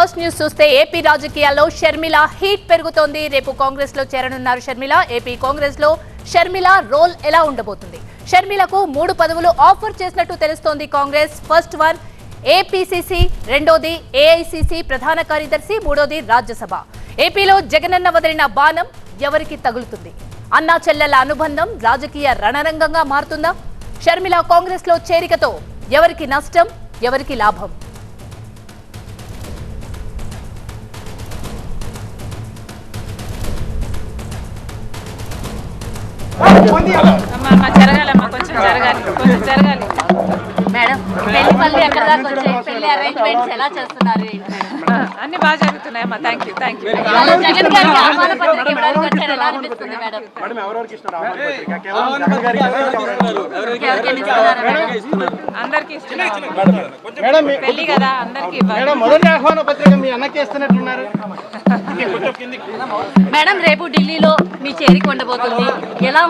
First news చూస్తే AP రాజకీయాల్లో Sharmila heat పెరుగుతోంది. రేపు కాంగ్రెస్ లో చేరనున్నారు షర్మిల. ఏపీ కాంగ్రెస్ లో షర్మిల రోల్ ఎలా ఉండబోతుంది? షర్మిలకు 3 పదవులు ఆఫర్ చేసినట్టు తెలుస్తోంది కాంగ్రెస్. ఫస్ట్ వన్ ఏపీసీసీ, రెండోది ఏఐసీసీ ప్రధాన కార్యదర్శి, మూడోది రాజ్యసభ. ఏపీలో జగనన్న వదిలిన బాణం ఎవరికి తగులుతుంది? అన్నా చెల్లెల అనుబంధం రాజకీయ రణరంగంగా మారుతుందా? షర్మిల కాంగ్రెస్ లో చేరికతో ఎవరికి నష్టం, ఎవరికి లాభం? జరగాలమ్మా, కొంచెం జరగాలి. మేడం పెళ్లి పల్లి ఎక్కడ దాకా వచ్చాయి? పెళ్లి అరేంజ్మెంట్స్ ఎలా చేస్తున్నారు? అన్ని బాగా జరుగుతున్నాయమ్మా. Thank you. జగన్ గారికి ఆహ్వాన పత్రిక ఇవ్వడానికి వచ్చారు, ఎలా అనిపిస్తుంది మేడం? అందరికి ఇస్తున్నారు. పెళ్లి కదా, అందరికి ఇవ్వాలి. మొదటి ఆహ్వాన పత్రిక మీ అన్నకి ఇస్తున్నట్టున్నారు. మేడం రేపు ఢిల్లీలో మీ చేరిక ఉండబోతుంది. ఎలా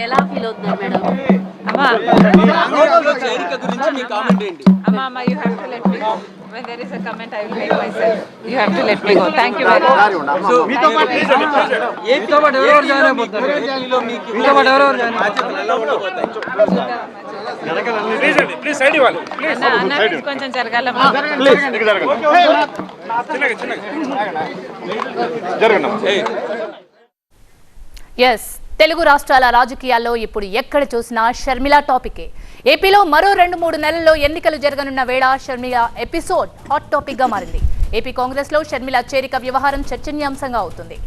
ఎలా ఫీల్ అవుతున్నారు మేడం? అమ్మా, you have to let me go. When there is a comment, I will make myself. You have to let me go. Thank you very much. మీతో పాటు ఎవరెవరు జాయిన్ అయిపోతారు? మీతో పాటు ఎవరెవరు జాయిన్ అన్న కొంచెం జరగాలమ్మా. ఎస్, తెలుగు రాష్ట్రాల రాజకీయాల్లో ఇప్పుడు ఎక్కడ చూసినా షర్మిల టాపికే. ఏపీలో మరో 2-3 నెలల్లో ఎన్నికలు జరగనున్న వేళ షర్మిల ఎపిసోడ్ హాట్ టాపిక్ గా మారింది. ఏపీ కాంగ్రెస్ లో షర్మిల చేరిక వ్యవహారం చర్చనీయాంశంగా అవుతుంది.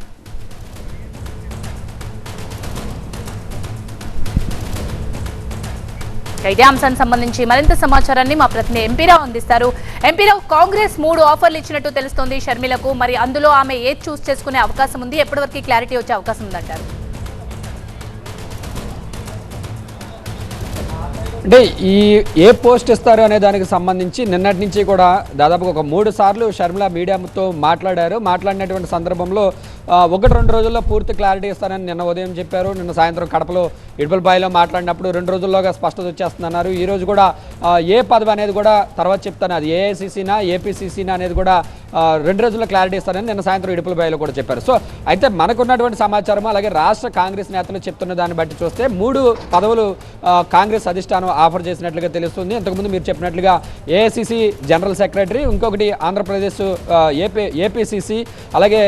ఇదే అంశానికి సంబంధించి మరింత సమాచారాన్ని మా ప్రతినిధి ఎంపీరావు అందిస్తారు. ఎంపీరావు, కాంగ్రెస్ 3 ఆఫర్లు ఇచ్చినట్టు తెలుస్తోంది షర్మిలకు. మరి అందులో ఆమె ఏది చూస్ చేసుకునే అవకాశం ఉంది? ఎప్పటివరకు క్లారిటీ వచ్చే అవకాశం ఉందంటారు? అంటే ఏ పోస్ట్ ఇస్తారు అనే దానికి సంబంధించి నిన్నటి నుంచి కూడా దాదాపుగా ఒక 3 సార్లు షర్మిల మీడియాతో మాట్లాడినటువంటి సందర్భంలో 1-2 రోజుల్లో పూర్తి క్లారిటీ ఇస్తానని నిన్న ఉదయం చెప్పారు. నిన్న సాయంత్రం కడపలో ఇడుపులపాయలో మాట్లాడినప్పుడు 2 రోజుల్లోగా స్పష్టత వచ్చేస్తుందన్నారు. ఈ రోజు కూడా ఏ పదవి అనేది కూడా తర్వాత చెప్తాను, అది ఏఐసీసీనా ఏపీసీసీనా అనేది కూడా 2 రోజుల్లో క్లారిటీ ఇస్తానని నిన్న సాయంత్రం ఇడుపులపాయలో కూడా చెప్పారు. సో అయితే మనకున్నటువంటి సమాచారం అలాగే రాష్ట్ర కాంగ్రెస్ నేతలు చెప్తున్న దాన్ని బట్టి చూస్తే 3 పదవులు కాంగ్రెస్ అధిష్టానం ఆఫర్ చేసినట్లుగా తెలుస్తుంది. ఇంతకుముందు మీరు చెప్పినట్లుగా ఏఐసీసీ జనరల్ సెక్రటరీ, ఇంకొకటి ఆంధ్రప్రదేశ్ ఏపీసీసీ, అలాగే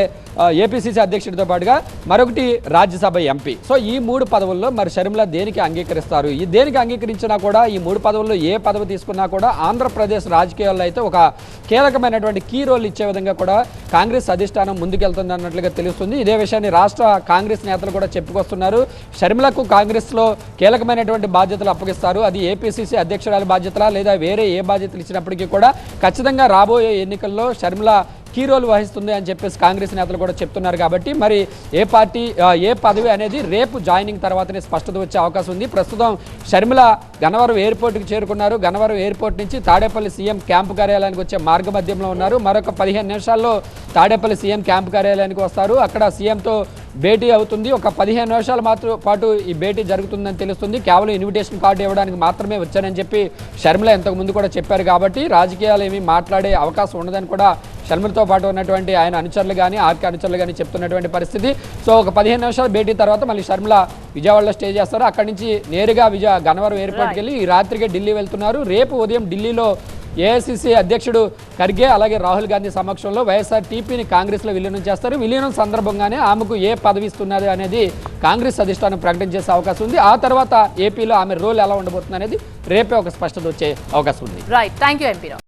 ఏపీసీసీ అధ్యక్షుడితో పాటుగా మరొకటి రాజ్యసభ ఎంపీ. సో ఈ 3 పదవుల్లో మరి షర్మిల దేనికి అంగీకరిస్తారు? ఈ దేనికి అంగీకరించినా కూడా ఈ 3 పదవుల్లో ఏ పదవి తీసుకున్నా కూడా ఆంధ్రప్రదేశ్ రాజకీయాల్లో అయితే ఒక కీలకమైనటువంటి కీ రోల్ ఇచ్చే విధంగా కూడా కాంగ్రెస్ అధిష్టానం ముందుకెళ్తుంది అన్నట్లుగా తెలుస్తుంది. ఇదే విషయాన్ని రాష్ట్ర కాంగ్రెస్ నేతలు కూడా చెప్పుకొస్తున్నారు. షర్మిలకు కాంగ్రెస్లో కీలకమైనటువంటి బాధ్యతలు అప్పగిస్తారు. అది ఏపీసీసీ అధ్యక్షురాలి బాధ్యతలా లేదా వేరే ఏ బాధ్యతలు ఇచ్చినప్పటికీ కూడా ఖచ్చితంగా రాబోయే ఎన్నికల్లో షర్మిల కీ రోల్ వహిస్తుంది అని చెప్పేసి కాంగ్రెస్ నేతలు కూడా చెప్తున్నారు. కాబట్టి మరి ఏ పదవి అనేది రేపు జాయినింగ్ తర్వాతనే స్పష్టత వచ్చే అవకాశం ఉంది. ప్రస్తుతం షర్మిల గన్నవరం ఎయిర్పోర్ట్కి చేరుకున్నారు. గన్నవరం ఎయిర్పోర్ట్ నుంచి తాడేపల్లి సీఎం క్యాంపు కార్యాలయానికి వచ్చే మార్గ మధ్యంలో ఉన్నారు. మరొక 15 నిమిషాల్లో తాడేపల్లి సీఎం క్యాంపు కార్యాలయానికి వస్తారు. అక్కడ సీఎంతో భేటీ అవుతుంది. ఒక 15 నిమిషాల పాటు ఈ భేటీ జరుగుతుందని తెలుస్తుంది. కేవలం ఇన్విటేషన్ కార్డు ఇవ్వడానికి మాత్రమే వచ్చానని చెప్పి షర్మిల ఇంతకు ముందు కూడా చెప్పారు. కాబట్టి రాజకీయాలు ఏమీ మాట్లాడే అవకాశం ఉండదని కూడా షర్మిలతో పాటు ఉన్నటువంటి ఆయన అనుచరులు కానీ ఆర్కే అనుచరులు కానీ చెప్తున్నటువంటి పరిస్థితి. సో ఒక 15 నిమిషాల భేటీ తర్వాత మళ్ళీ షర్మిల విజయవాడలో స్టే చేస్తారు. అక్కడి నుంచి నేరుగా గన్నవరం ఎయిర్పోర్ట్కి వెళ్ళి ఈ రాత్రికి ఢిల్లీ వెళ్తున్నారు. రేపు ఉదయం ఢిల్లీలో ఏఐసీసీ అధ్యక్షుడు ఖర్గే అలాగే రాహుల్ గాంధీ సమక్షంలో వైఎస్ఆర్టీపీని కాంగ్రెస్లో విలీనం చేస్తారు. విలీనం సందర్భంగానే ఆమెకు ఏ పదవి ఇస్తున్నది అనేది కాంగ్రెస్ అధిష్టానం ప్రకటన చేసే అవకాశం ఉంది. ఆ తర్వాత ఏపీలో ఆమె రోల్ ఎలా ఉండబోతుంది అనేది రేపే ఒక స్పష్టత వచ్చే అవకాశం ఉంది. Right, thank you ఎంపీరావు.